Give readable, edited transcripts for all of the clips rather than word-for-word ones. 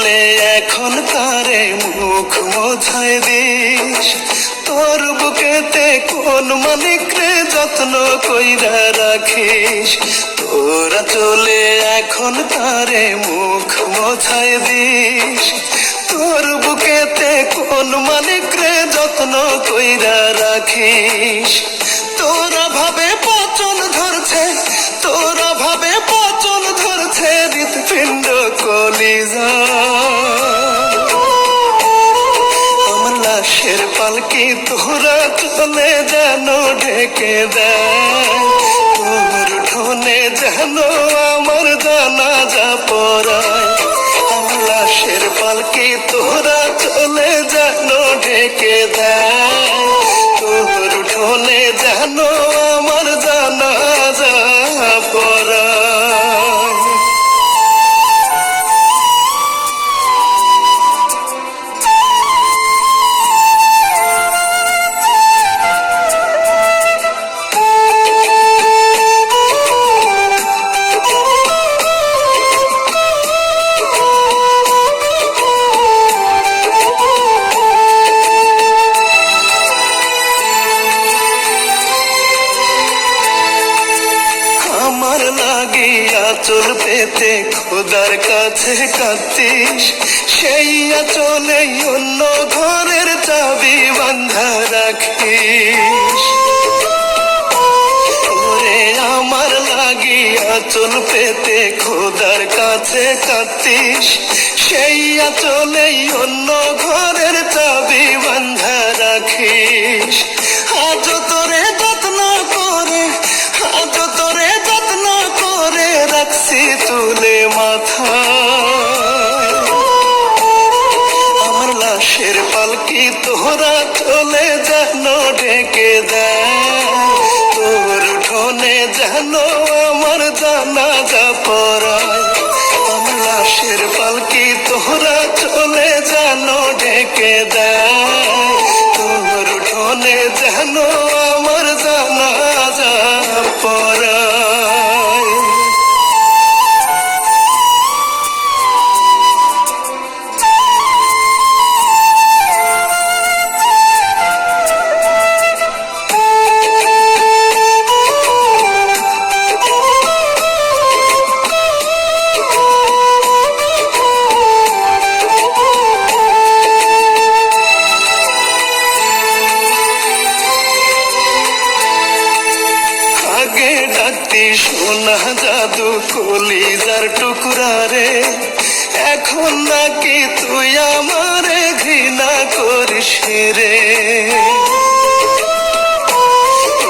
চলে এখন তারে মুখ মোছায় দিস। তোর বুকেতে কোন মালিক রে যত্ন কইরা রাখিস। তোরা চলে এখন তারে মুখ মোছায় দিস। তোর বুকেতে কোন মালিক রে যত্ন কইরা রাখিস। তোরা ভাবে পচন ধরছে, তোরা ভাবে পচন ধরছে হৃৎপিণ্ড কলিজা। আমার লাশের পালকি তোরা চলে যেন ঢেকে দেয়। তোর ঠোনে যেন আমার জানাজা পড়ায়। আমার লাশের পালকি তোরা চলে যেন ঢেকে দেয়। তোর ঠোনে যেন আমার জানাজা পড়ায়। আমার লাগিয়া চল পেতে খোদার কাছে কাঁদতিস। সেই আঁচলে অন্য ঘরের চাবি বান্ধা রাখিস। ওরে আমার লাগিয়া চল পেতে খোদার কাছে কাঁদতিস। সেই আঁচলে অন্য ঘরের চাবি বান্ধা রাখিস। আজ তোরে যত্ন করে, আজ তোরে যত্ন করে রাখছি তুলে মাথায়। আমার লাশের পালকি তোরা চলে যেন ঢেকে দেয়। তোর ঠোনে যেন আমার জানাজা পড়ায়। আমার লাশের পালকি তোরা চলে যেন ঢেকে দেয়। তোর ঠোনে যেন আমার জানাজা পড়ায়। আগে ডাকতি সোনা জাদু কলিজার টুকরা রে। এখন নাকি তুই আমারে ঘৃণা করিস রে।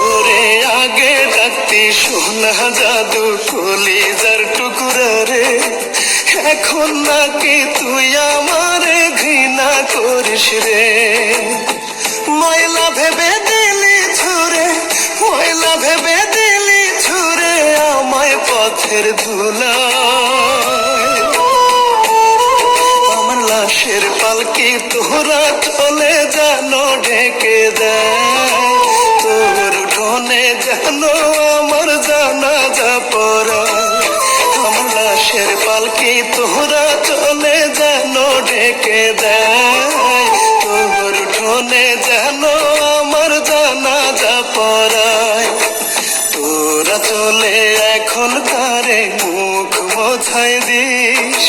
ওরে আগে ডাকতি সোনা জাদু কলিজার টুকরা রে। এখন নাকি তুই আমারে ঘৃণা করিস রে। ময়লা ভেবে দিলি ছুরে, ময়লা ভেবে দিলি ছুরে আমায় পথের ধুলায়। আমার লাশের পালকি তোরা চলে যেন ঢেকে দেয়। তোর ঠোনে যেন আমার জানাজা পড়ায়। আমার লাশের পালকি তোরা চলে যেন ঢেকে দেয়। তোর ঠোনে যেন আমার জানাজা পড়ায়। তোরা চলে এখন তারে মুখ মোছায় দিস।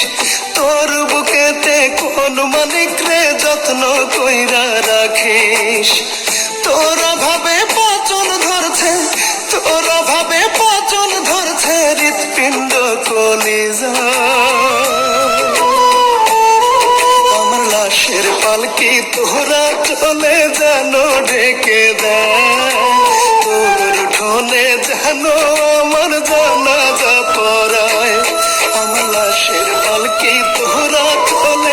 তোর বুকেতে কোন মালিক রে যত্ন কইরা রাখিস। তোরা ভাবে পচন ধরছে, তোরা ভাবে পচন ধরছে হৃৎপিণ্ড কলিজা। আমার লাশের পালকি তোরা চলে যেন ঢেকে দেয়। তোর ঠোনে যেন আমার জানাজা পড়ায়। আমার লাশের পালকি তোরা চলে